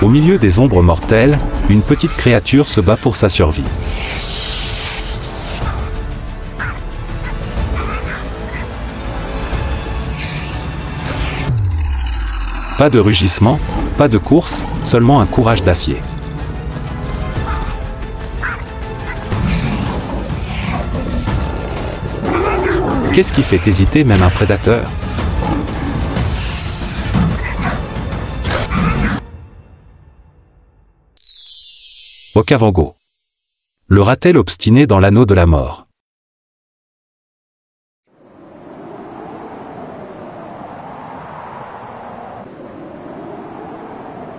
Au milieu des ombres mortelles, une petite créature se bat pour sa survie. Pas de rugissement, pas de course, seulement un courage d'acier. Qu'est-ce qui fait hésiter même un prédateur? Okavango. Le ratel obstiné dans l'anneau de la mort.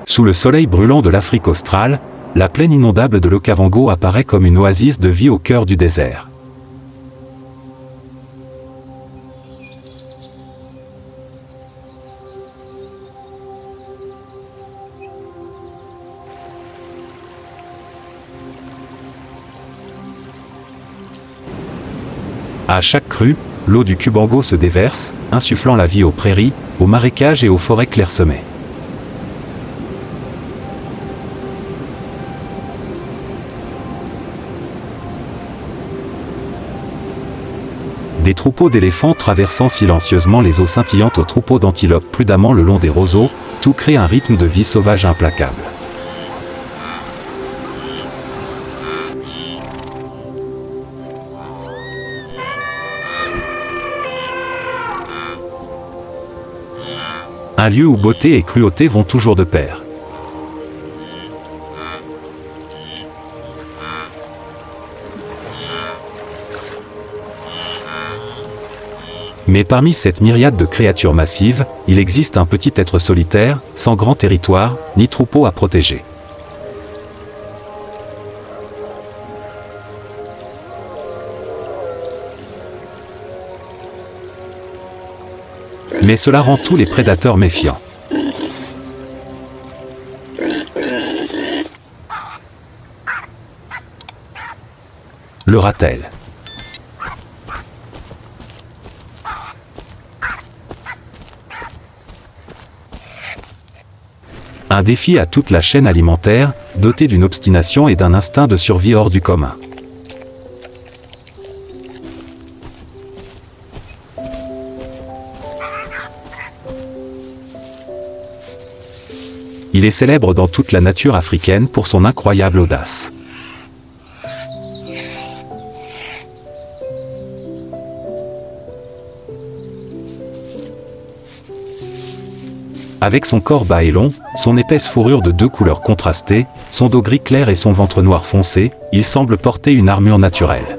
Sous le soleil brûlant de l'Afrique australe, la plaine inondable de l'Okavango apparaît comme une oasis de vie au cœur du désert. À chaque crue, l'eau du Kubango se déverse, insufflant la vie aux prairies, aux marécages et aux forêts clairsemées. Des troupeaux d'éléphants traversant silencieusement les eaux scintillantes aux troupeaux d'antilopes prudemment le long des roseaux, tout crée un rythme de vie sauvage implacable. Un lieu où beauté et cruauté vont toujours de pair. Mais parmi cette myriade de créatures massives, il existe un petit être solitaire, sans grand territoire, ni troupeau à protéger. Mais cela rend tous les prédateurs méfiants. Le ratel. Un défi à toute la chaîne alimentaire, doté d'une obstination et d'un instinct de survie hors du commun. Il est célèbre dans toute la nature africaine pour son incroyable audace. Avec son corps bas et long, son épaisse fourrure de 2 couleurs contrastées, son dos gris clair et son ventre noir foncé, il semble porter une armure naturelle.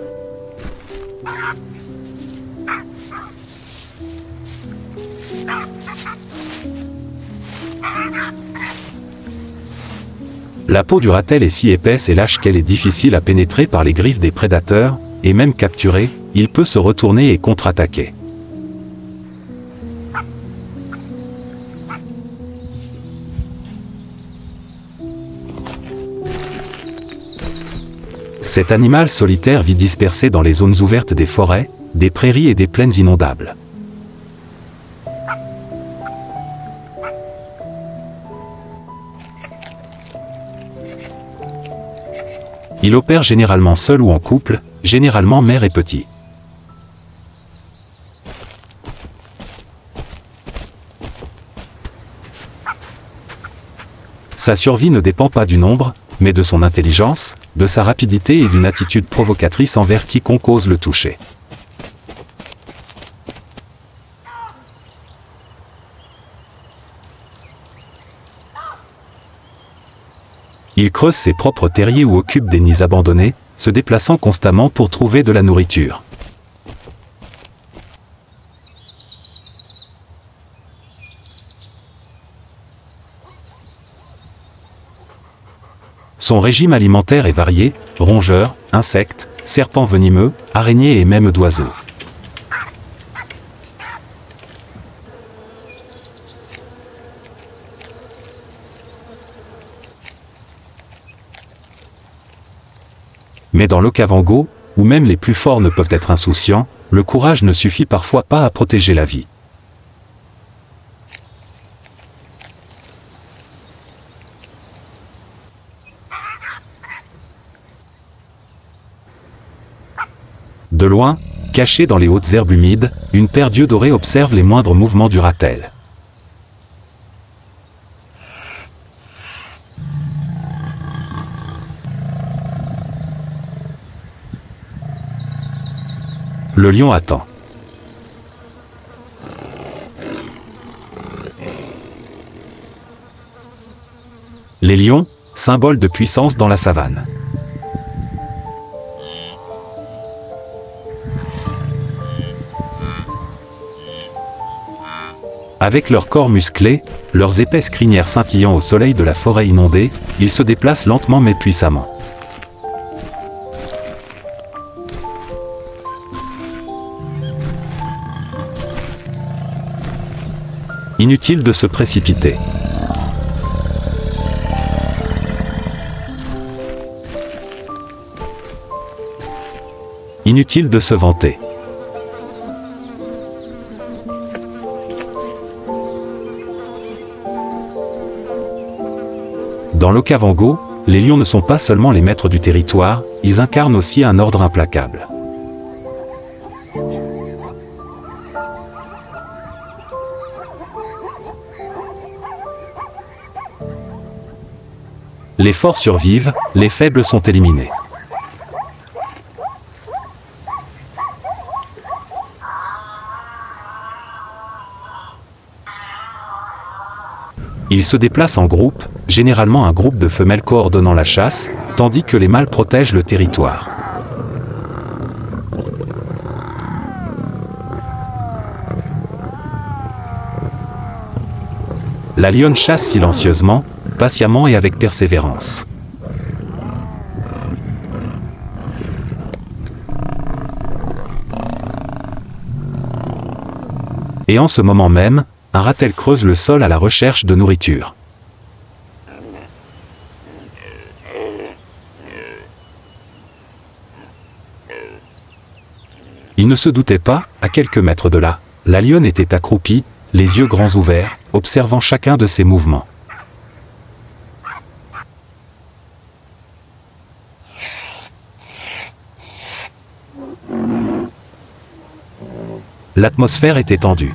La peau du ratel est si épaisse et lâche qu'elle est difficile à pénétrer par les griffes des prédateurs, et même capturé, il peut se retourner et contre-attaquer. Cet animal solitaire vit dispersé dans les zones ouvertes des forêts, des prairies et des plaines inondables. Il opère généralement seul ou en couple, généralement mère et petit. Sa survie ne dépend pas du nombre, mais de son intelligence, de sa rapidité et d'une attitude provocatrice envers quiconque ose le toucher. Il creuse ses propres terriers ou occupe des nids abandonnés, se déplaçant constamment pour trouver de la nourriture. Son régime alimentaire est varié, rongeurs, insectes, serpents venimeux, araignées et même d'oiseaux. Mais dans l'Okavango, où même les plus forts ne peuvent être insouciants, le courage ne suffit parfois pas à protéger la vie. De loin, cachée dans les hautes herbes humides, une paire d'yeux dorés observe les moindres mouvements du ratel. Le lion attend. Les lions, symbole de puissance dans la savane. Avec leurs corps musclés, leurs épaisses crinières scintillant au soleil de la forêt inondée, ils se déplacent lentement mais puissamment. Inutile de se précipiter. Inutile de se vanter. Dans l'Okavango, les lions ne sont pas seulement les maîtres du territoire, ils incarnent aussi un ordre implacable. Les forts survivent, les faibles sont éliminés. Ils se déplacent en groupe, généralement un groupe de femelles coordonnant la chasse, tandis que les mâles protègent le territoire. La lionne chasse silencieusement, patiemment et avec persévérance. Et en ce moment même, un ratel creuse le sol à la recherche de nourriture. Il ne se doutait pas, à quelques mètres de là, la lionne était accroupie, les yeux grands ouverts, observant chacun de ses mouvements. L'atmosphère était tendue.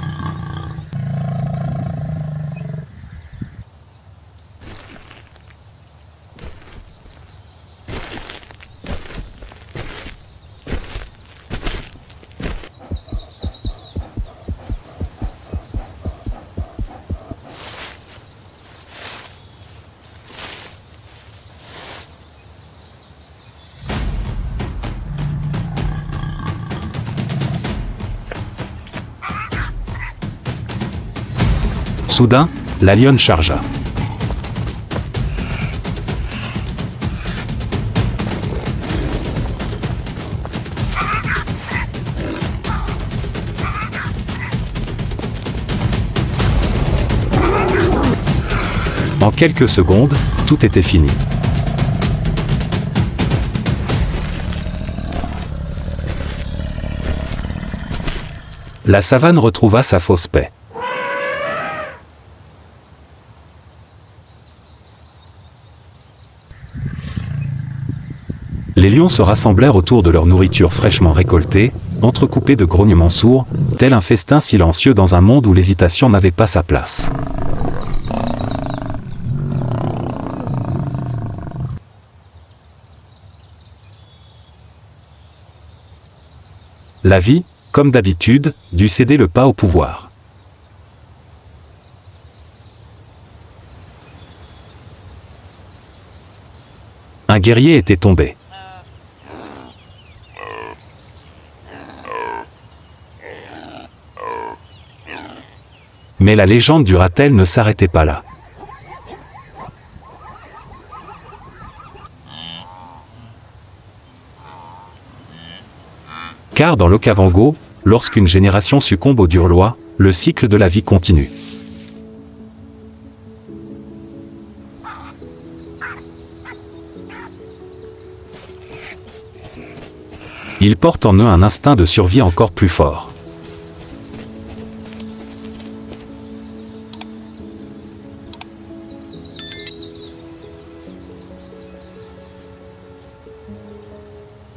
Soudain, la lionne chargea. En quelques secondes, tout était fini. La savane retrouva sa fausse paix. Les lions se rassemblèrent autour de leur nourriture fraîchement récoltée, entrecoupée de grognements sourds, tel un festin silencieux dans un monde où l'hésitation n'avait pas sa place. La vie, comme d'habitude, dut céder le pas au pouvoir. Un guerrier était tombé. Mais la légende du ratel ne s'arrêtait pas là. Car dans l'Okavango, lorsqu'une génération succombe aux dures lois, le cycle de la vie continue. Ils portent en eux un instinct de survie encore plus fort.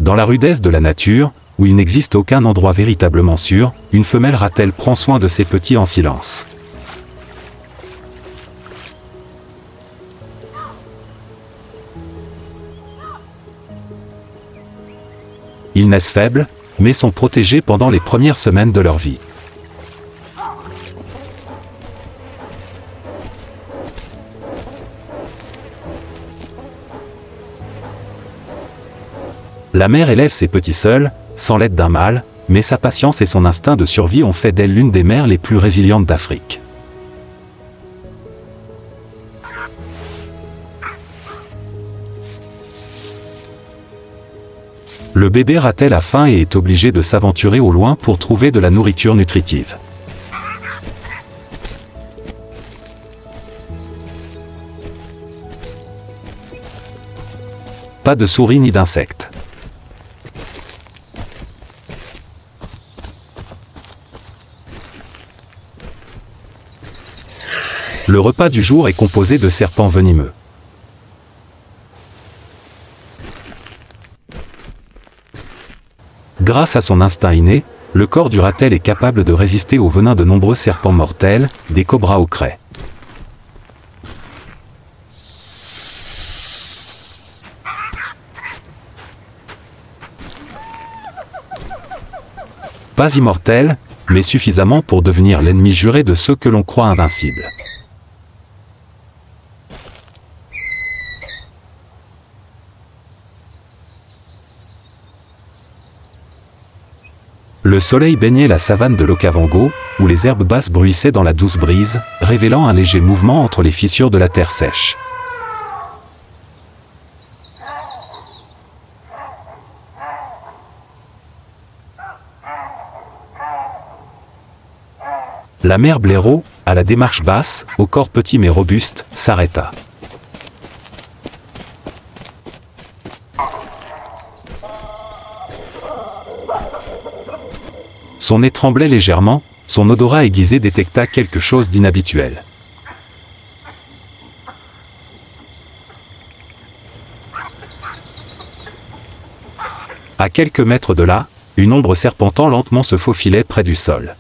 Dans la rudesse de la nature, où il n'existe aucun endroit véritablement sûr, une femelle ratel prend soin de ses petits en silence. Ils naissent faibles, mais sont protégés pendant les premières semaines de leur vie. La mère élève ses petits seuls, sans l'aide d'un mâle, mais sa patience et son instinct de survie ont fait d'elle l'une des mères les plus résilientes d'Afrique. Le bébé ratel a faim et est obligé de s'aventurer au loin pour trouver de la nourriture nutritive. Pas de souris ni d'insectes. Le repas du jour est composé de serpents venimeux. Grâce à son instinct inné, le corps du ratel est capable de résister au venin de nombreux serpents mortels, des cobras au craie. Pas immortel, mais suffisamment pour devenir l'ennemi juré de ceux que l'on croit invincibles. Le soleil baignait la savane de l'Okavango, où les herbes basses bruissaient dans la douce brise, révélant un léger mouvement entre les fissures de la terre sèche. La mère blaireau, à la démarche basse, au corps petit mais robuste, s'arrêta. Son nez tremblait légèrement, son odorat aiguisé détecta quelque chose d'inhabituel. À quelques mètres de là, une ombre serpentant lentement se faufilait près du sol.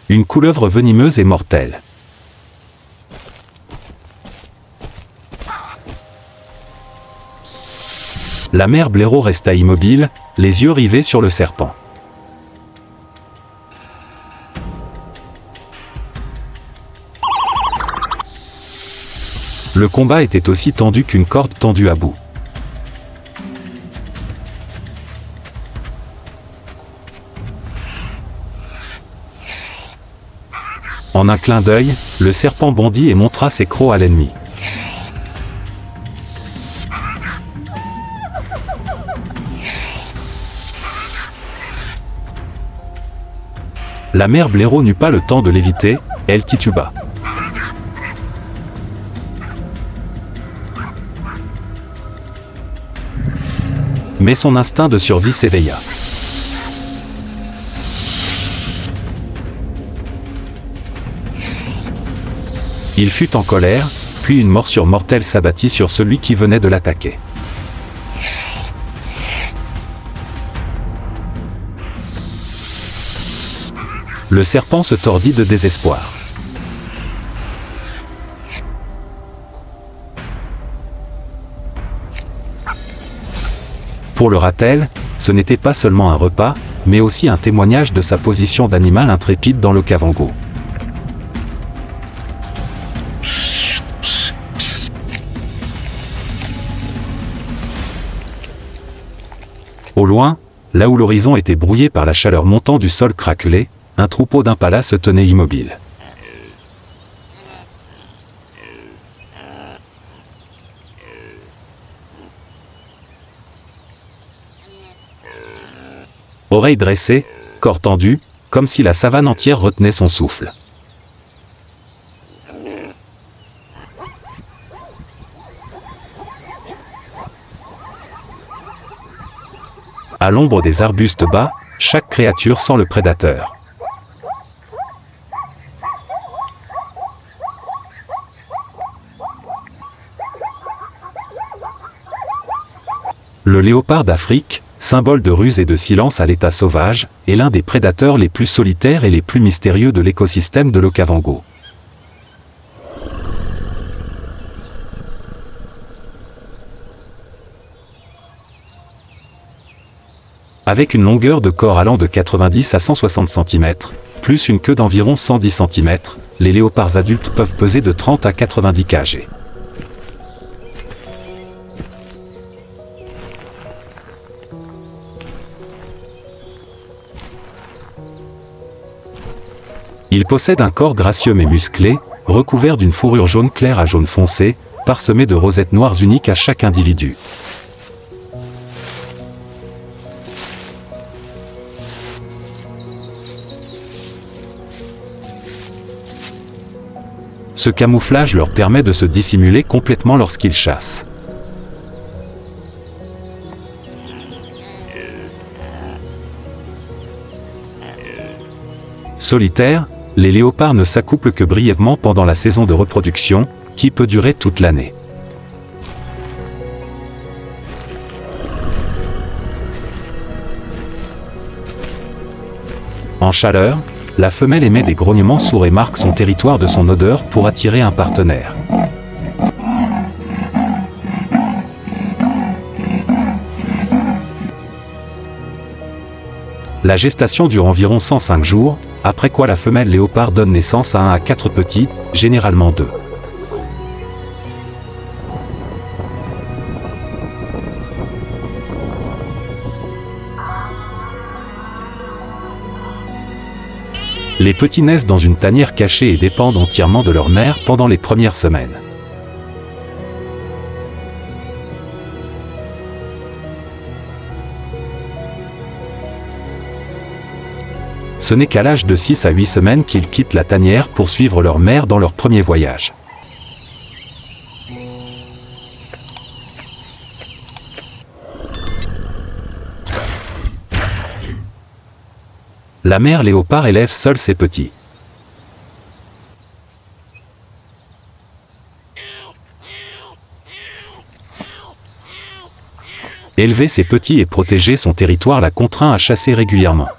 Une couleuvre venimeuse et mortelle. La mère blaireau resta immobile, les yeux rivés sur le serpent. Le combat était aussi tendu qu'une corde tendue à bout. En un clin d'œil, le serpent bondit et montra ses crocs à l'ennemi. La mère blaireau n'eut pas le temps de l'éviter, elle tituba. Mais son instinct de survie s'éveilla. Il fut en colère, puis une morsure mortelle s'abattit sur celui qui venait de l'attaquer. Le serpent se tordit de désespoir. Pour le ratel, ce n'était pas seulement un repas, mais aussi un témoignage de sa position d'animal intrépide dans l'Okavango. Au loin, là où l'horizon était brouillé par la chaleur montant du sol craquelé, un troupeau d'impalas se tenait immobile. Oreilles dressées, corps tendu, comme si la savane entière retenait son souffle. À l'ombre des arbustes bas, chaque créature sent le prédateur. Le léopard d'Afrique, symbole de ruse et de silence à l'état sauvage, est l'un des prédateurs les plus solitaires et les plus mystérieux de l'écosystème de l'Okavango. Avec une longueur de corps allant de 90 à 160 cm, plus une queue d'environ 110 cm, les léopards adultes peuvent peser de 30 à 90 kg. Ils possèdent un corps gracieux mais musclé, recouvert d'une fourrure jaune clair à jaune foncé, parsemée de rosettes noires uniques à chaque individu. Ce camouflage leur permet de se dissimuler complètement lorsqu'ils chassent. Solitaires, les léopards ne s'accouplent que brièvement pendant la saison de reproduction, qui peut durer toute l'année. En chaleur, la femelle émet des grognements sourds et marque son territoire de son odeur pour attirer un partenaire. La gestation dure environ 105 jours, après quoi la femelle léopard donne naissance à 1 à 4 petits, généralement 2. Les petits naissent dans une tanière cachée et dépendent entièrement de leur mère pendant les premières semaines. Ce n'est qu'à l'âge de 6 à 8 semaines qu'ils quittent la tanière pour suivre leur mère dans leur premier voyage. La mère léopard élève seule ses petits. Élever ses petits et protéger son territoire la contraint à chasser régulièrement.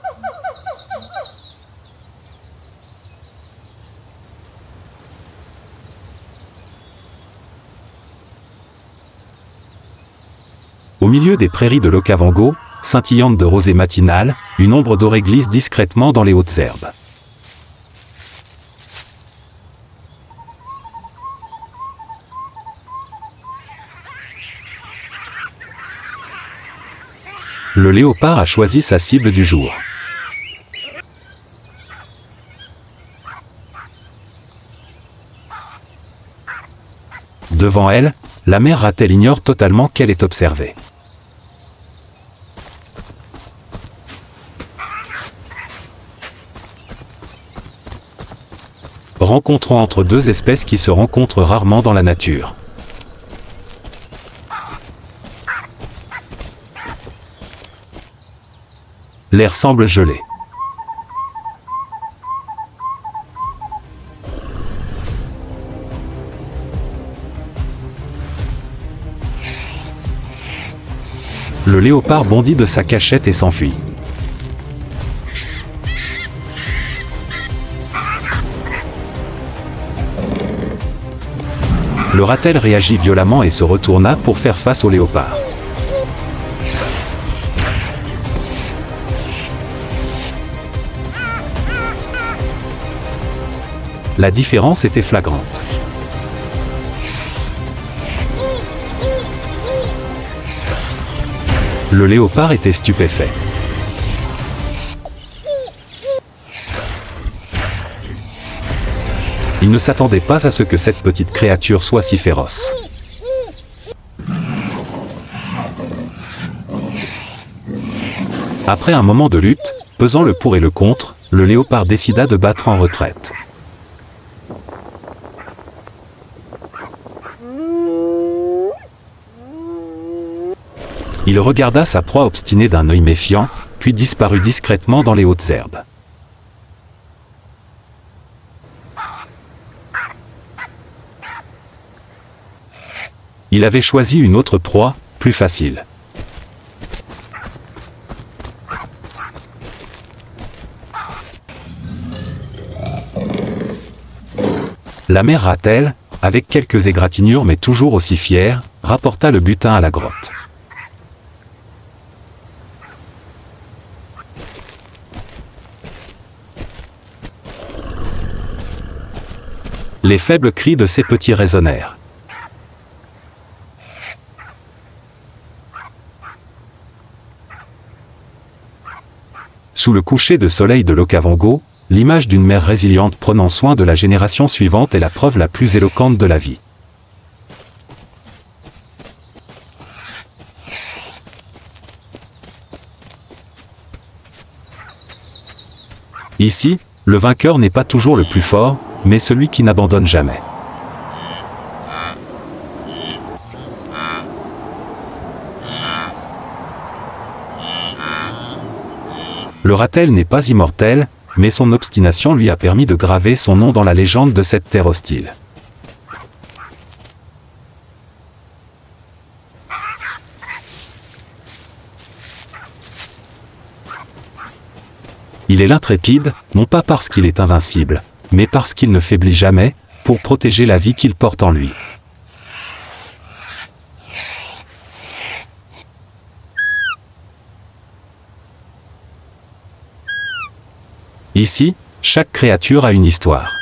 Au milieu des prairies de l'Okavango, scintillantes de rosée matinale, une ombre dorée glisse discrètement dans les hautes herbes. Le léopard a choisi sa cible du jour. Devant elle, la mère rat-elle ignore totalement qu'elle est observée. Rencontrant entre deux espèces qui se rencontrent rarement dans la nature. L'air semble gelé. Le léopard bondit de sa cachette et s'enfuit. Le ratel réagit violemment et se retourna pour faire face au léopard. La différence était flagrante. Le léopard était stupéfait. Il ne s'attendait pas à ce que cette petite créature soit si féroce. Après un moment de lutte, pesant le pour et le contre, le léopard décida de battre en retraite. Il regarda sa proie obstinée d'un œil méfiant, puis disparut discrètement dans les hautes herbes. Il avait choisi une autre proie, plus facile. La mère Ratel, avec quelques égratignures mais toujours aussi fière, rapporta le butin à la grotte. Les faibles cris de ces petits résonnèrent. Sous le coucher de soleil de l'Okavango, l'image d'une mère résiliente prenant soin de la génération suivante est la preuve la plus éloquente de la vie. Ici, le vainqueur n'est pas toujours le plus fort, mais celui qui n'abandonne jamais. Le Ratel n'est pas immortel, mais son obstination lui a permis de graver son nom dans la légende de cette terre hostile. Il est l'intrépide, non pas parce qu'il est invincible, mais parce qu'il ne faiblit jamais, pour protéger la vie qu'il porte en lui. Ici, chaque créature a une histoire.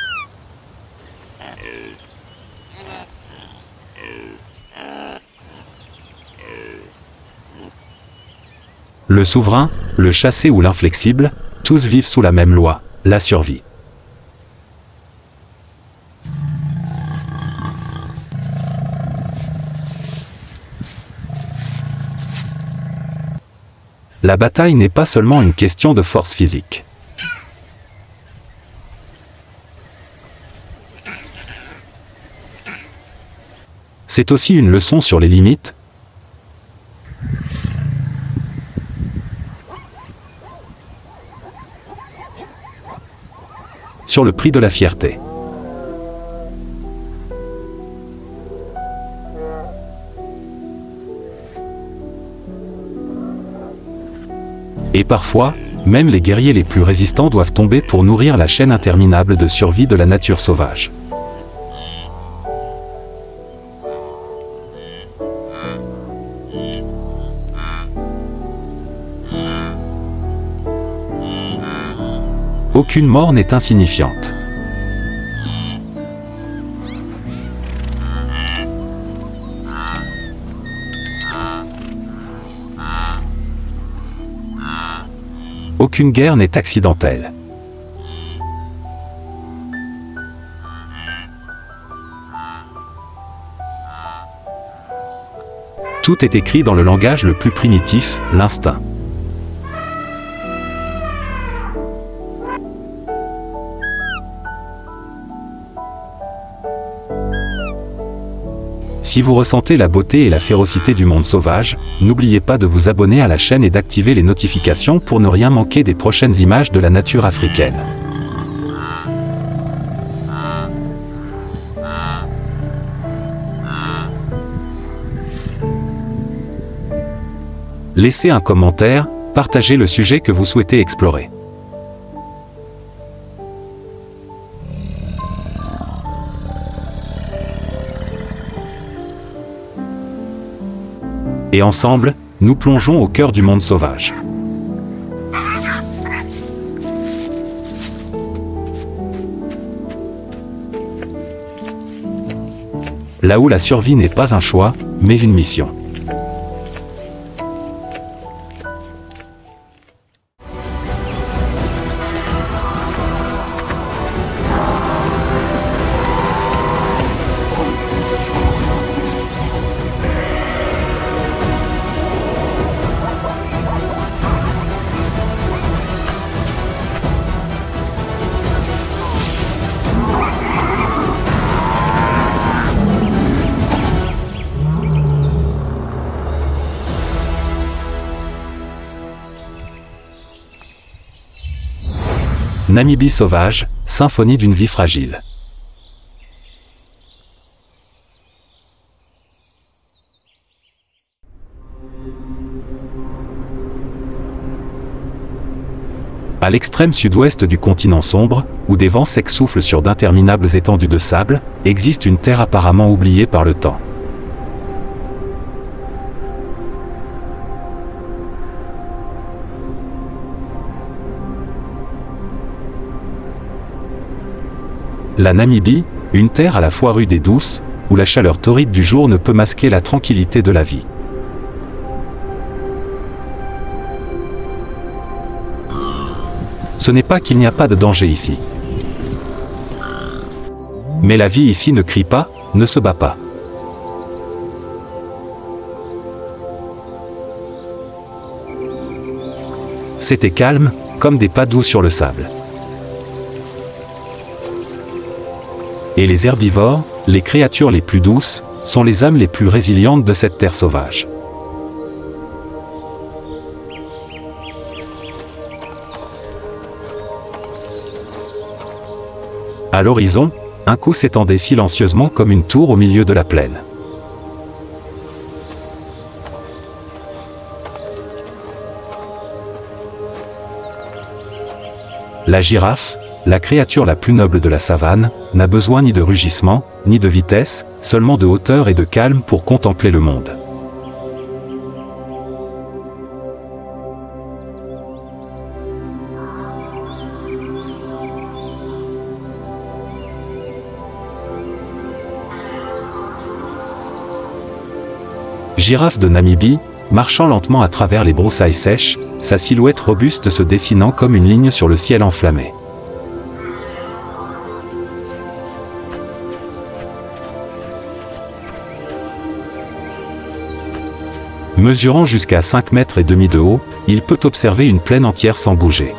Le souverain, le chassé ou l'inflexible, tous vivent sous la même loi, la survie. La bataille n'est pas seulement une question de force physique. C'est aussi une leçon sur les limites, sur le prix de la fierté. Et parfois, même les guerriers les plus résistants doivent tomber pour nourrir la chaîne interminable de survie de la nature sauvage. Aucune mort n'est insignifiante. Aucune guerre n'est accidentelle. Tout est écrit dans le langage le plus primitif, l'instinct. Si vous ressentez la beauté et la férocité du monde sauvage, n'oubliez pas de vous abonner à la chaîne et d'activer les notifications pour ne rien manquer des prochaines images de la nature africaine. Laissez un commentaire, partagez le sujet que vous souhaitez explorer. Et ensemble, nous plongeons au cœur du monde sauvage. Là où la survie n'est pas un choix, mais une mission. Namibie sauvage, symphonie d'une vie fragile. À l'extrême sud-ouest du continent sombre, où des vents secs soufflent sur d'interminables étendues de sable, existe une terre apparemment oubliée par le temps. La Namibie, une terre à la fois rude et douce, où la chaleur torride du jour ne peut masquer la tranquillité de la vie. Ce n'est pas qu'il n'y a pas de danger ici. Mais la vie ici ne crie pas, ne se bat pas. C'était calme, comme des pas doux sur le sable. Et les herbivores, les créatures les plus douces, sont les âmes les plus résilientes de cette terre sauvage. À l'horizon, un coup s'étendait silencieusement comme une tour au milieu de la plaine. La girafe, la créature la plus noble de la savane, n'a besoin ni de rugissement, ni de vitesse, seulement de hauteur et de calme pour contempler le monde. Girafe de Namibie, marchant lentement à travers les broussailles sèches, sa silhouette robuste se dessinant comme une ligne sur le ciel enflammé. Mesurant jusqu'à 5,5 mètres de haut, il peut observer une plaine entière sans bouger.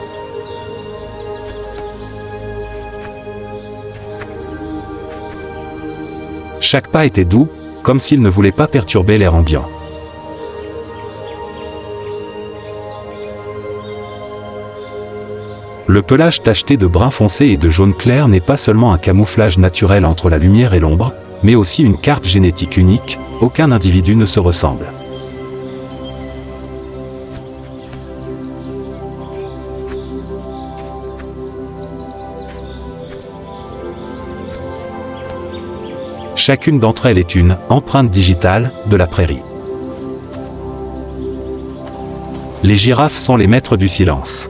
Chaque pas était doux, comme s'il ne voulait pas perturber l'air ambiant. Le pelage tacheté de brun foncé et de jaune clair n'est pas seulement un camouflage naturel entre la lumière et l'ombre, mais aussi une carte génétique unique, aucun individu ne se ressemble. Chacune d'entre elles est une empreinte digitale de la prairie. Les girafes sont les maîtres du silence.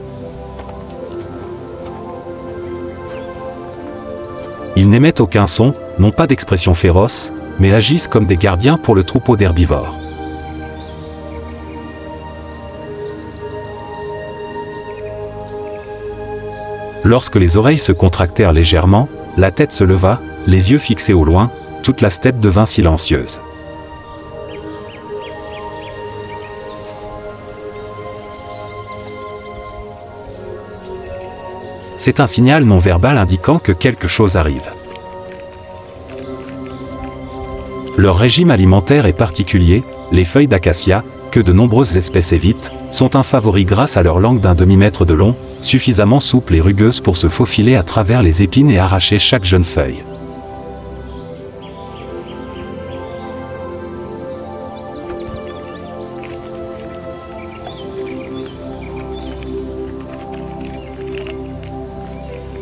Ils n'émettent aucun son, n'ont pas d'expression féroce, mais agissent comme des gardiens pour le troupeau d'herbivores. Lorsque les oreilles se contractèrent légèrement, la tête se leva, les yeux fixés au loin, toute la steppe devint silencieuse. C'est un signal non verbal indiquant que quelque chose arrive. Leur régime alimentaire est particulier, les feuilles d'acacia, que de nombreuses espèces évitent, sont un favori grâce à leur langue d'un demi-mètre de long, suffisamment souple et rugueuse pour se faufiler à travers les épines et arracher chaque jeune feuille.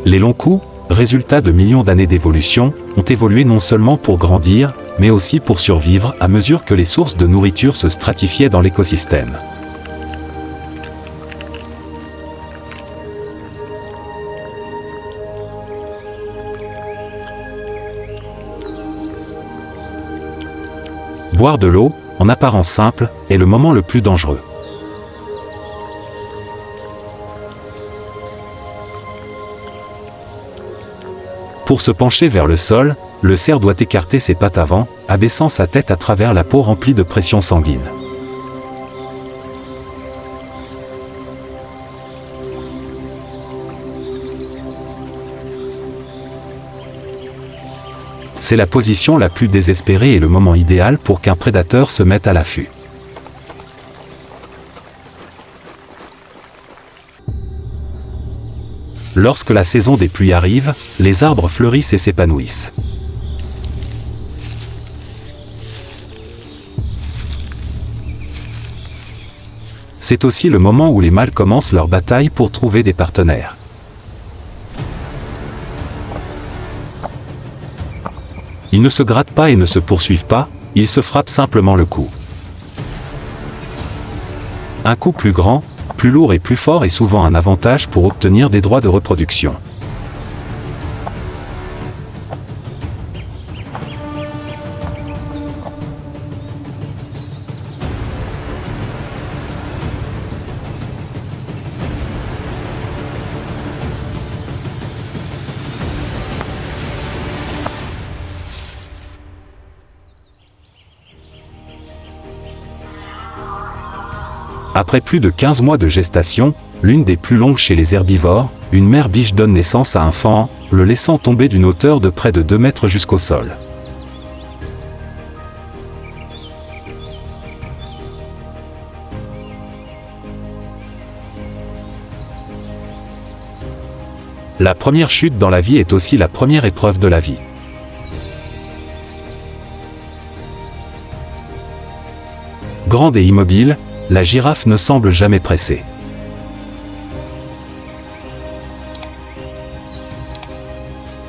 Les longs coups, résultat de millions d'années d'évolution, ont évolué non seulement pour grandir, mais aussi pour survivre à mesure que les sources de nourriture se stratifiaient dans l'écosystème. Boire de l'eau, en apparence simple, est le moment le plus dangereux. Pour se pencher vers le sol, le cerf doit écarter ses pattes avant, abaissant sa tête à travers la peau remplie de pression sanguine. C'est la position la plus désespérée et le moment idéal pour qu'un prédateur se mette à l'affût. Lorsque la saison des pluies arrive, les arbres fleurissent et s'épanouissent. c'est aussi le moment où les mâles commencent leur bataille pour trouver des partenaires. Ils ne se grattent pas et ne se poursuivent pas, ils se frappent simplement le cou. Un coup plus grand, plus lourd et plus fort est souvent un avantage pour obtenir des droits de reproduction. Après plus de 15 mois de gestation, l'une des plus longues chez les herbivores, une mère biche donne naissance à un faon, le laissant tomber d'une hauteur de près de 2 mètres jusqu'au sol. La première chute dans la vie est aussi la première épreuve de la vie. Grande et immobile, la girafe ne semble jamais pressée.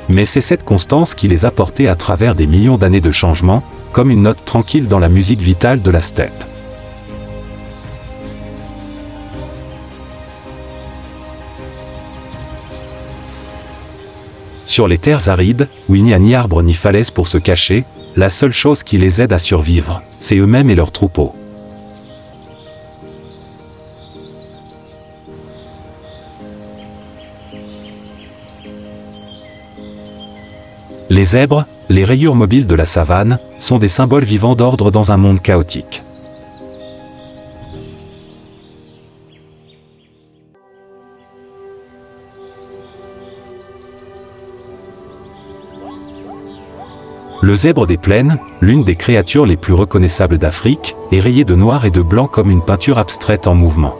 Mais c'est cette constance qui les a portés à travers des millions d'années de changements, comme une note tranquille dans la musique vitale de la steppe. Sur les terres arides, où il n'y a ni arbre ni falaise pour se cacher, la seule chose qui les aide à survivre, c'est eux-mêmes et leurs troupeaux. Les zèbres, les rayures mobiles de la savane, sont des symboles vivants d'ordre dans un monde chaotique. Le zèbre des plaines, l'une des créatures les plus reconnaissables d'Afrique, est rayé de noir et de blanc comme une peinture abstraite en mouvement.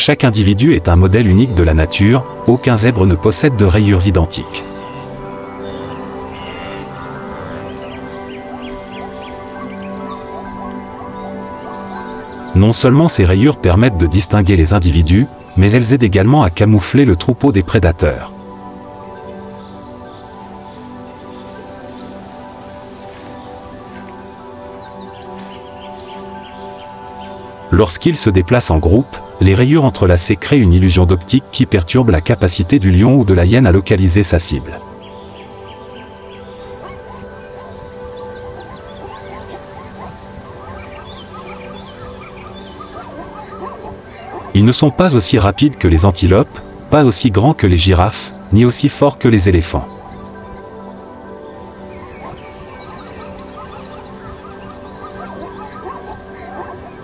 Chaque individu est un modèle unique de la nature, aucun zèbre ne possède de rayures identiques. Non seulement ces rayures permettent de distinguer les individus, mais elles aident également à camoufler le troupeau des prédateurs. Lorsqu'ils se déplacent en groupe, les rayures entrelacées créent une illusion d'optique qui perturbe la capacité du lion ou de la hyène à localiser sa cible. Ils ne sont pas aussi rapides que les antilopes, pas aussi grands que les girafes, ni aussi forts que les éléphants.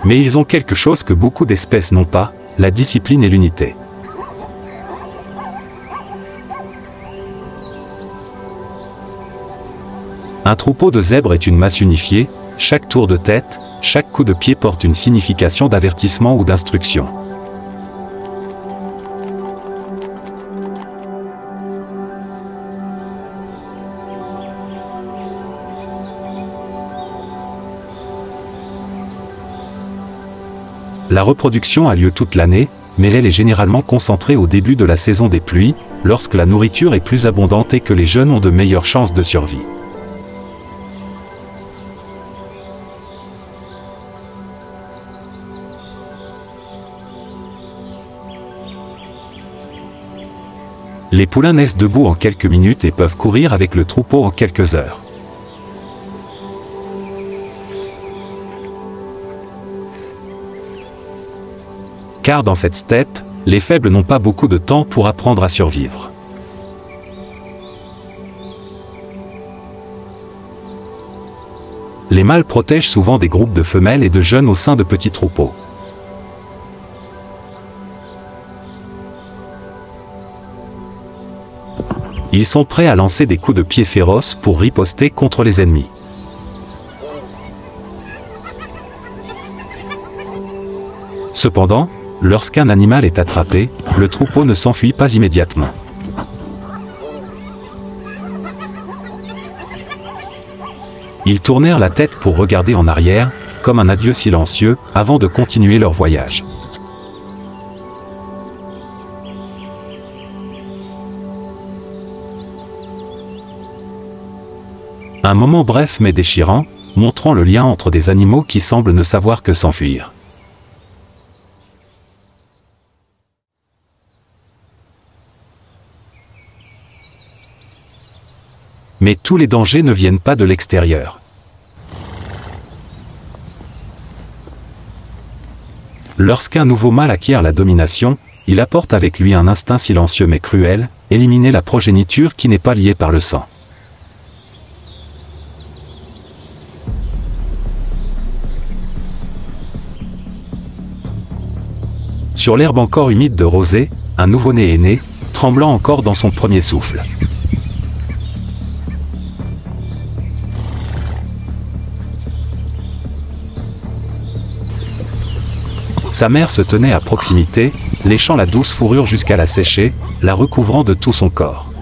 Mais ils ont quelque chose que beaucoup d'espèces n'ont pas, la discipline et l'unité. Un troupeau de zèbres est une masse unifiée, chaque tour de tête, chaque coup de pied porte une signification d'avertissement ou d'instruction. La reproduction a lieu toute l'année, mais elle est généralement concentrée au début de la saison des pluies, lorsque la nourriture est plus abondante et que les jeunes ont de meilleures chances de survie. Les poulains naissent debout en quelques minutes et peuvent courir avec le troupeau en quelques heures. Car dans cette steppe, les faibles n'ont pas beaucoup de temps pour apprendre à survivre. Les mâles protègent souvent des groupes de femelles et de jeunes au sein de petits troupeaux. Ils sont prêts à lancer des coups de pied féroces pour riposter contre les ennemis. Cependant, lorsqu'un animal est attrapé, le troupeau ne s'enfuit pas immédiatement. Ils tournèrent la tête pour regarder en arrière, comme un adieu silencieux, avant de continuer leur voyage. Un moment bref mais déchirant, montrant le lien entre des animaux qui semblent ne savoir que s'enfuir. Mais tous les dangers ne viennent pas de l'extérieur. Lorsqu'un nouveau mâle acquiert la domination, il apporte avec lui un instinct silencieux mais cruel, éliminer la progéniture qui n'est pas liée par le sang. Sur l'herbe encore humide de rosée, un nouveau-né est né, tremblant encore dans son premier souffle. Sa mère se tenait à proximité, léchant la douce fourrure jusqu'à la sécher, la recouvrant de tout son corps.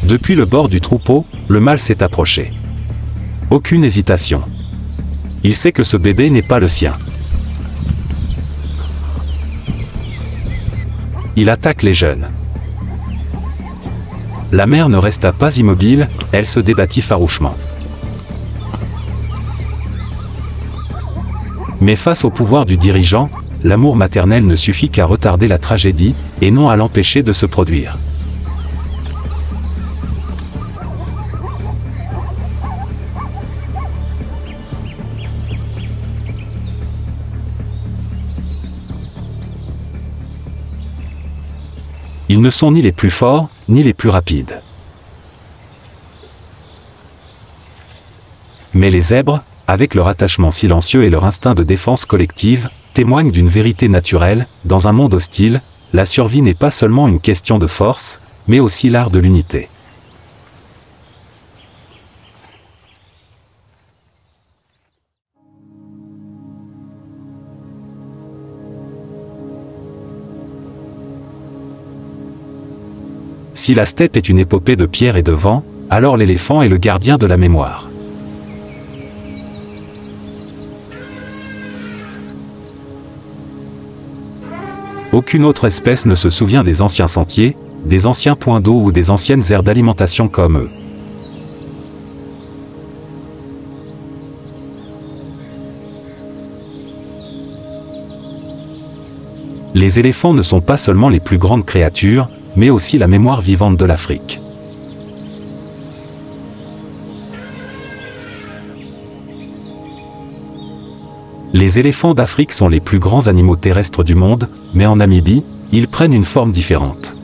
Depuis le bord du troupeau, le mâle s'est approché. Aucune hésitation. Il sait que ce bébé n'est pas le sien. Il attaque les jeunes. La mère ne resta pas immobile, elle se débattit farouchement. Mais face au pouvoir du dirigeant, l'amour maternel ne suffit qu'à retarder la tragédie, et non à l'empêcher de se produire. Ils ne sont ni les plus forts, ni les plus rapides. Mais les zèbres, avec leur attachement silencieux et leur instinct de défense collective, témoignent d'une vérité naturelle. Dans un monde hostile, la survie n'est pas seulement une question de force, mais aussi l'art de l'unité. Si la steppe est une épopée de pierre et de vent, alors l'éléphant est le gardien de la mémoire. Aucune autre espèce ne se souvient des anciens sentiers, des anciens points d'eau ou des anciennes aires d'alimentation comme eux. Les éléphants ne sont pas seulement les plus grandes créatures, mais aussi la mémoire vivante de l'Afrique. Les éléphants d'Afrique sont les plus grands animaux terrestres du monde, mais en Namibie, ils prennent une forme différente.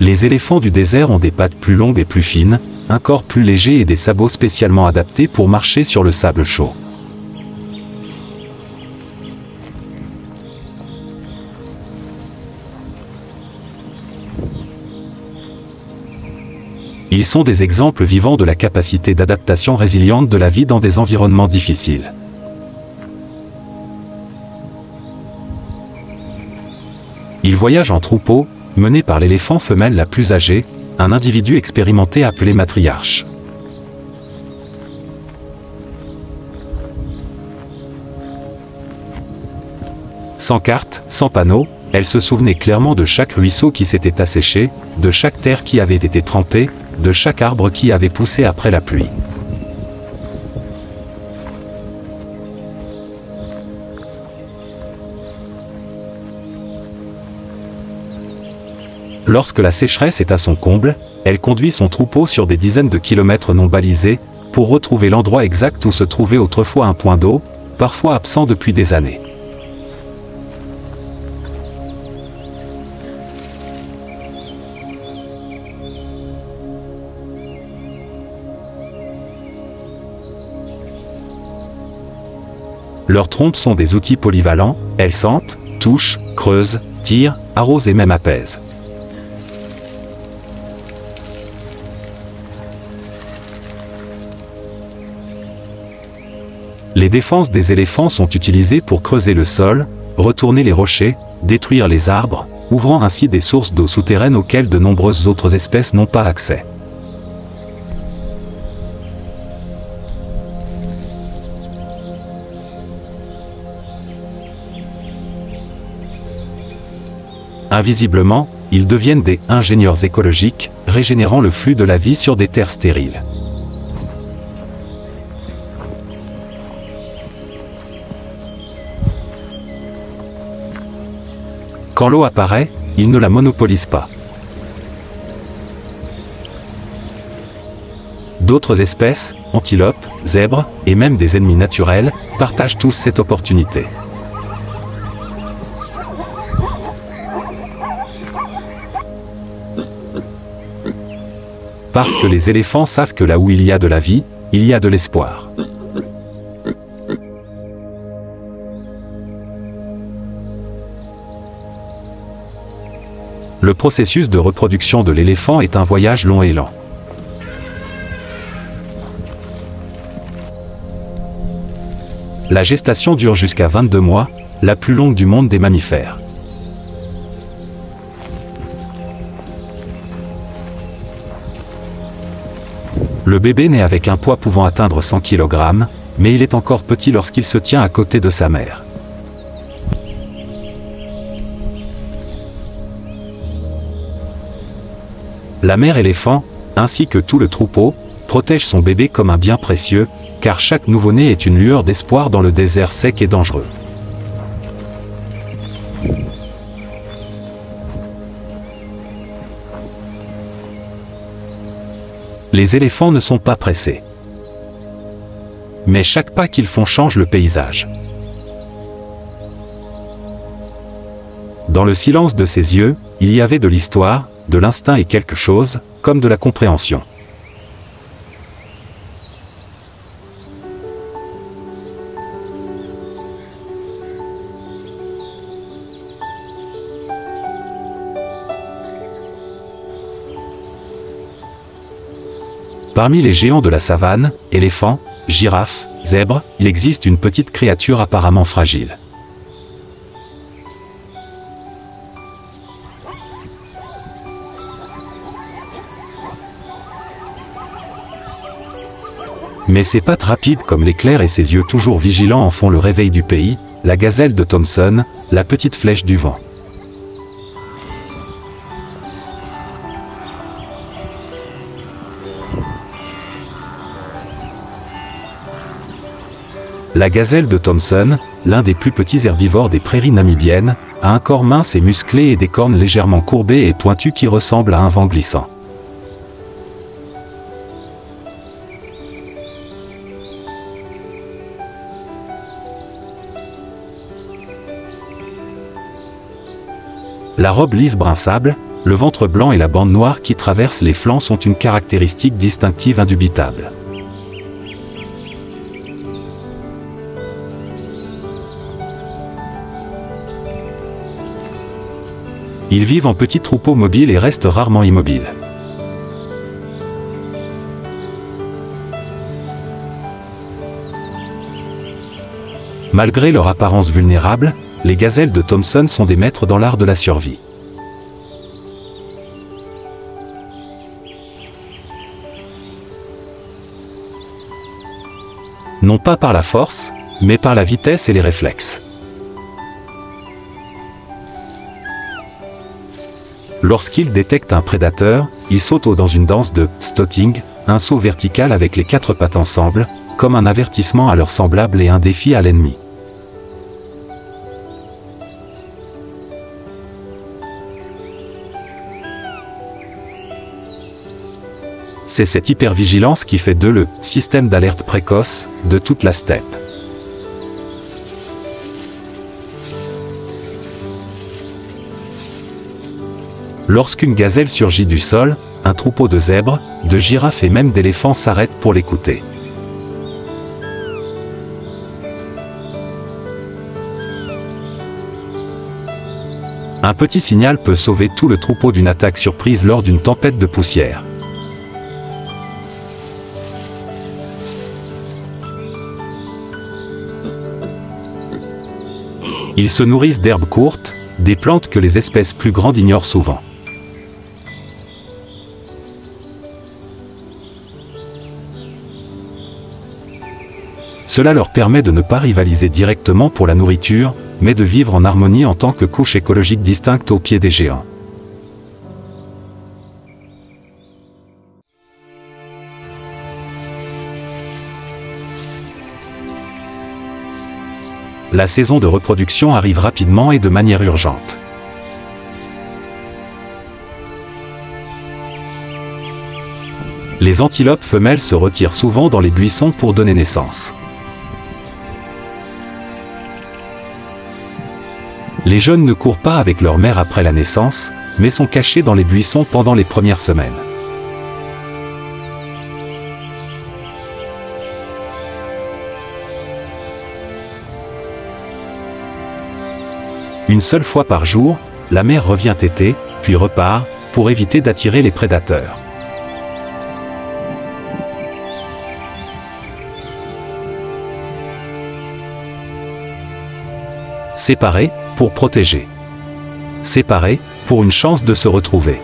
Les éléphants du désert ont des pattes plus longues et plus fines, un corps plus léger et des sabots spécialement adaptés pour marcher sur le sable chaud. Ils sont des exemples vivants de la capacité d'adaptation résiliente de la vie dans des environnements difficiles. Ils voyagent en troupeau, menés par l'éléphant femelle la plus âgée, un individu expérimenté appelé matriarche. Sans carte, sans panneau, elle se souvenait clairement de chaque ruisseau qui s'était asséché, de chaque terre qui avait été trempée, de chaque arbre qui avait poussé après la pluie. Lorsque la sécheresse est à son comble, elle conduit son troupeau sur des dizaines de kilomètres non balisés, pour retrouver l'endroit exact où se trouvait autrefois un point d'eau, parfois absent depuis des années. Leurs trompes sont des outils polyvalents, elles sentent, touchent, creusent, tirent, arrosent et même apaisent. Les défenses des éléphants sont utilisées pour creuser le sol, retourner les rochers, détruire les arbres, ouvrant ainsi des sources d'eau souterraines auxquelles de nombreuses autres espèces n'ont pas accès. Invisiblement, ils deviennent des « ingénieurs écologiques », régénérant le flux de la vie sur des terres stériles. Quand l'eau apparaît, ils ne la monopolisent pas. D'autres espèces, antilopes, zèbres, et même des ennemis naturels, partagent tous cette opportunité. Parce que les éléphants savent que là où il y a de la vie, il y a de l'espoir. Le processus de reproduction de l'éléphant est un voyage long et lent. La gestation dure jusqu'à 22 mois, la plus longue du monde des mammifères. Le bébé naît avec un poids pouvant atteindre 100 kg, mais il est encore petit lorsqu'il se tient à côté de sa mère. La mère éléphant, ainsi que tout le troupeau, protège son bébé comme un bien précieux, car chaque nouveau-né est une lueur d'espoir dans le désert sec et dangereux. Les éléphants ne sont pas pressés. Mais chaque pas qu'ils font change le paysage. Dans le silence de ses yeux, il y avait de l'histoire, de l'instinct et quelque chose, comme de la compréhension. Parmi les géants de la savane, éléphants, girafes, zèbres, il existe une petite créature apparemment fragile. Mais ses pattes rapides comme l'éclair et ses yeux toujours vigilants en font le réveil du pays, la gazelle de Thomson, la petite flèche du vent. La gazelle de Thomson, l'un des plus petits herbivores des prairies namibiennes, a un corps mince et musclé et des cornes légèrement courbées et pointues qui ressemblent à un vent glissant. La robe lisse brun sable, le ventre blanc et la bande noire qui traverse les flancs sont une caractéristique distinctive indubitable. Ils vivent en petits troupeaux mobiles et restent rarement immobiles. Malgré leur apparence vulnérable, les gazelles de Thomson sont des maîtres dans l'art de la survie. Non pas par la force, mais par la vitesse et les réflexes. Lorsqu'ils détectent un prédateur, ils sautent dans une danse de « stotting », un saut vertical avec les quatre pattes ensemble, comme un avertissement à leurs semblables et un défi à l'ennemi. C'est cette hypervigilance qui fait d'eux le « système d'alerte précoce » de toute la steppe. Lorsqu'une gazelle surgit du sol, un troupeau de zèbres, de girafes et même d'éléphants s'arrête pour l'écouter. Un petit signal peut sauver tout le troupeau d'une attaque surprise lors d'une tempête de poussière. Ils se nourrissent d'herbes courtes, des plantes que les espèces plus grandes ignorent souvent. Cela leur permet de ne pas rivaliser directement pour la nourriture, mais de vivre en harmonie en tant que couche écologique distincte au pied des géants. La saison de reproduction arrive rapidement et de manière urgente. Les antilopes femelles se retirent souvent dans les buissons pour donner naissance. Les jeunes ne courent pas avec leur mère après la naissance, mais sont cachés dans les buissons pendant les premières semaines. Une seule fois par jour, la mère revient téter, puis repart, pour éviter d'attirer les prédateurs. Séparés, pour protéger. Séparés, pour une chance de se retrouver.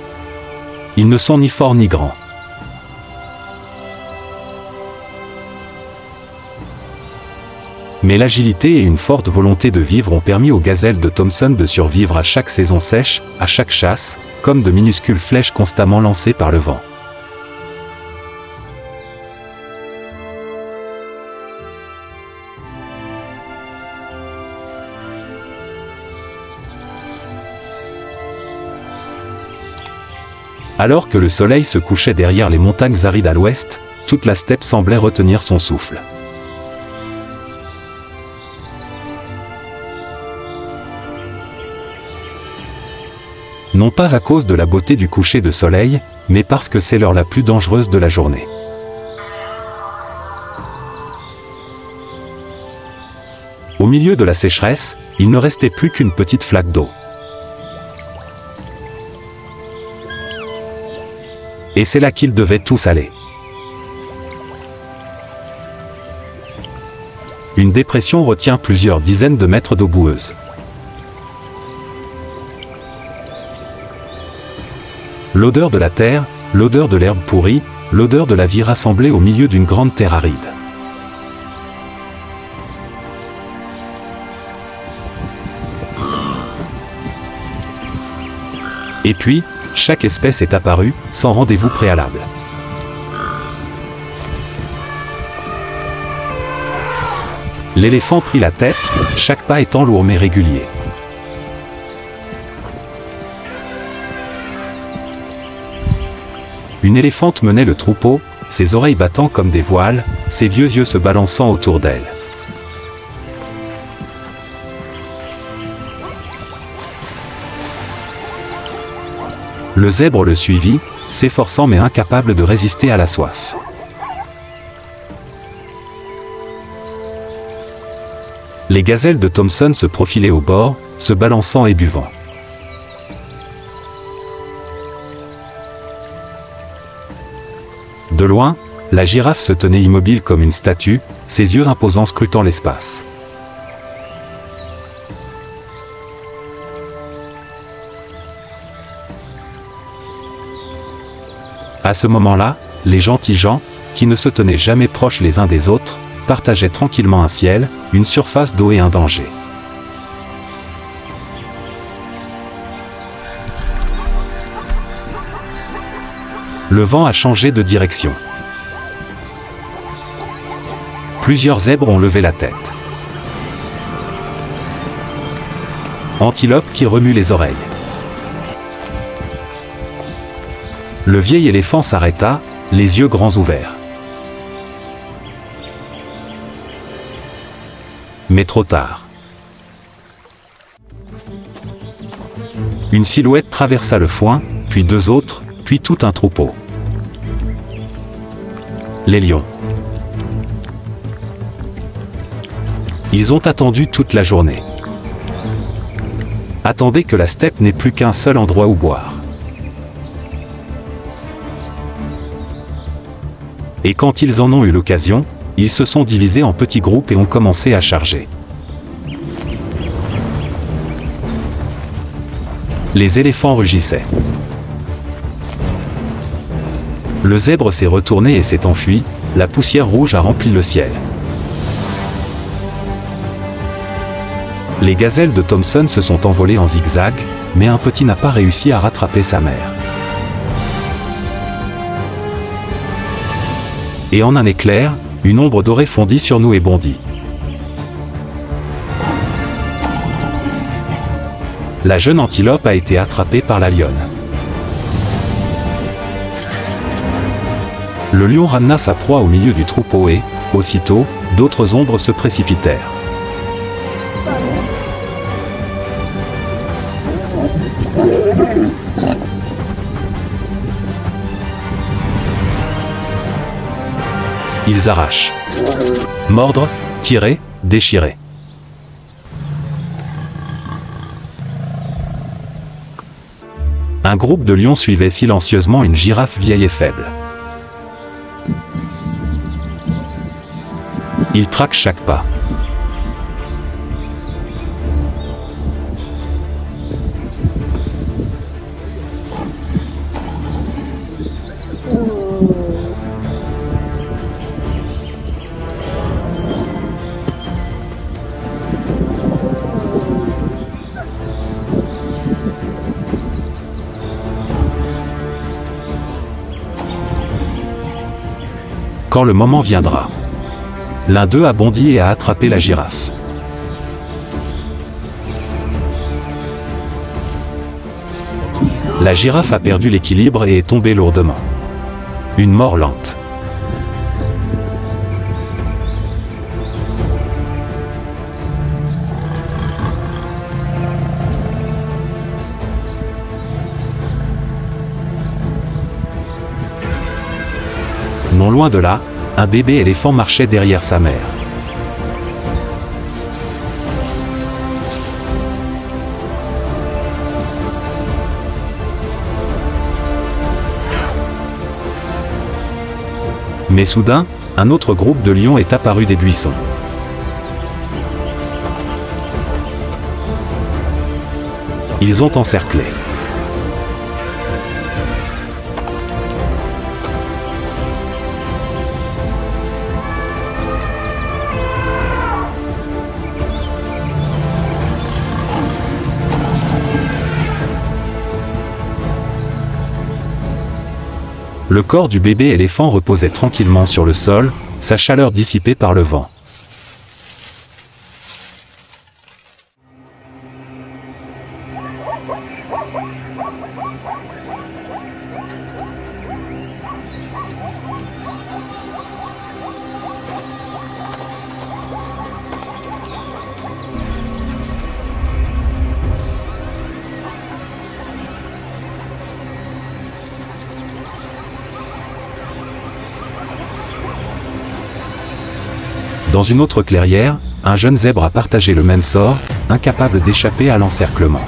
Ils ne sont ni forts ni grands. Mais l'agilité et une forte volonté de vivre ont permis aux gazelles de Thomson de survivre à chaque saison sèche, à chaque chasse, comme de minuscules flèches constamment lancées par le vent. Alors que le soleil se couchait derrière les montagnes arides à l'ouest, toute la steppe semblait retenir son souffle. Non pas à cause de la beauté du coucher de soleil, mais parce que c'est l'heure la plus dangereuse de la journée. Au milieu de la sécheresse, il ne restait plus qu'une petite flaque d'eau. Et c'est là qu'ils devaient tous aller. Une dépression retient plusieurs dizaines de mètres d'eau boueuse. L'odeur de la terre, l'odeur de l'herbe pourrie, l'odeur de la vie rassemblée au milieu d'une grande terre aride. Et puis, chaque espèce est apparue, sans rendez-vous préalable. L'éléphant prit la tête, chaque pas étant lourd mais régulier. Une éléphante menait le troupeau, ses oreilles battant comme des voiles, ses vieux yeux se balançant autour d'elle. Le zèbre le suivit, s'efforçant mais incapable de résister à la soif. Les gazelles de Thomson se profilaient au bord, se balançant et buvant. De loin, la girafe se tenait immobile comme une statue, ses yeux imposants scrutant l'espace. À ce moment-là, les gentils gens, qui ne se tenaient jamais proches les uns des autres, partageaient tranquillement un ciel, une surface d'eau et un danger. Le vent a changé de direction. Plusieurs zèbres ont levé la tête. Antilope qui remue les oreilles. Le vieil éléphant s'arrêta, les yeux grands ouverts. Mais trop tard. Une silhouette traversa le foin, puis deux autres, puis tout un troupeau. Les lions. Ils ont attendu toute la journée. Attendez que la steppe n'ait plus qu'un seul endroit où boire. Et quand ils en ont eu l'occasion, ils se sont divisés en petits groupes et ont commencé à charger. Les éléphants rugissaient. Le zèbre s'est retourné et s'est enfui, la poussière rouge a rempli le ciel. Les gazelles de Thompson se sont envolées en zigzag, mais un petit n'a pas réussi à rattraper sa mère. Et en un éclair, une ombre dorée fondit sur nous et bondit. La jeune antilope a été attrapée par la lionne. Le lion ramena sa proie au milieu du troupeau et, aussitôt, d'autres ombres se précipitèrent. Ils arrachent. Mordre, tirer, déchirer. Un groupe de lions suivait silencieusement une girafe vieille et faible. Ils traquent chaque pas. Quand le moment viendra. L'un d'eux a bondi et a attrapé la girafe. La girafe a perdu l'équilibre et est tombée lourdement. Une mort lente. Non loin de là, un bébé éléphant marchait derrière sa mère. Mais soudain, un autre groupe de lions est apparu des buissons. Ils ont encerclé. Le corps du bébé éléphant reposait tranquillement sur le sol, sa chaleur dissipée par le vent. Dans une autre clairière, un jeune zèbre a partagé le même sort, incapable d'échapper à l'encerclement.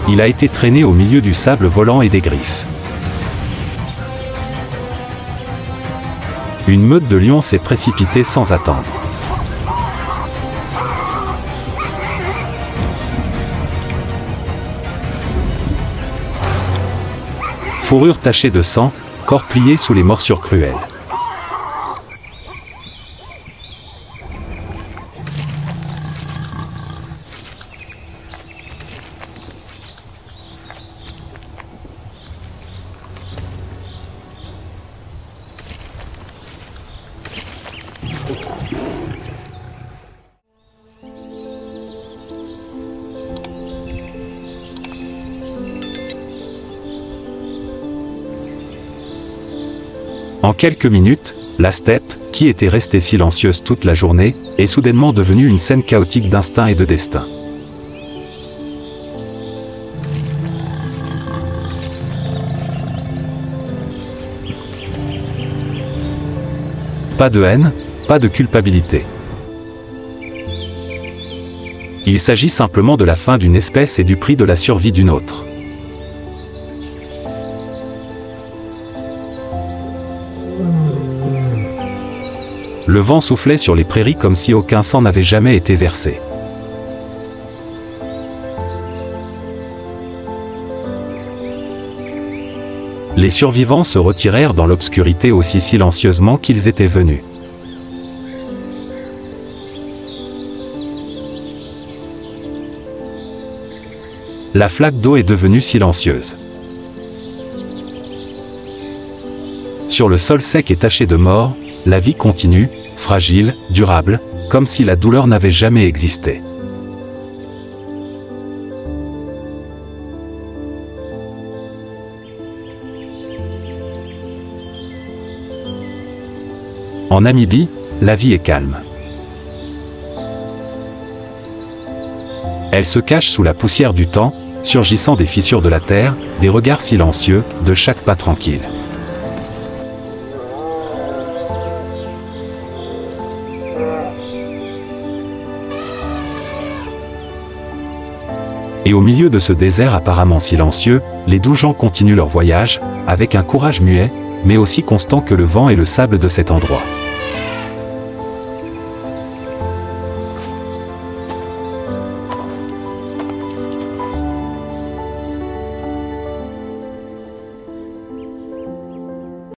Il a été traîné au milieu du sable volant et des griffes. Une meute de lions s'est précipitée sans attendre. Fourrure tachée de sang, corps plié sous les morsures cruelles. En quelques minutes, la steppe, qui était restée silencieuse toute la journée, est soudainement devenue une scène chaotique d'instinct et de destin. Pas de haine, pas de culpabilité. Il s'agit simplement de la fin d'une espèce et du prix de la survie d'une autre. Le vent soufflait sur les prairies comme si aucun sang n'avait jamais été versé. Les survivants se retirèrent dans l'obscurité aussi silencieusement qu'ils étaient venus. La flaque d'eau est devenue silencieuse. Sur le sol sec et taché de mort, la vie continue, fragile, durable, comme si la douleur n'avait jamais existé. En Namibie, la vie est calme. Elle se cache sous la poussière du temps, surgissant des fissures de la terre, des regards silencieux, de chaque pas tranquille. Et au milieu de ce désert apparemment silencieux, les 12 gens continuent leur voyage, avec un courage muet, mais aussi constant que le vent et le sable de cet endroit.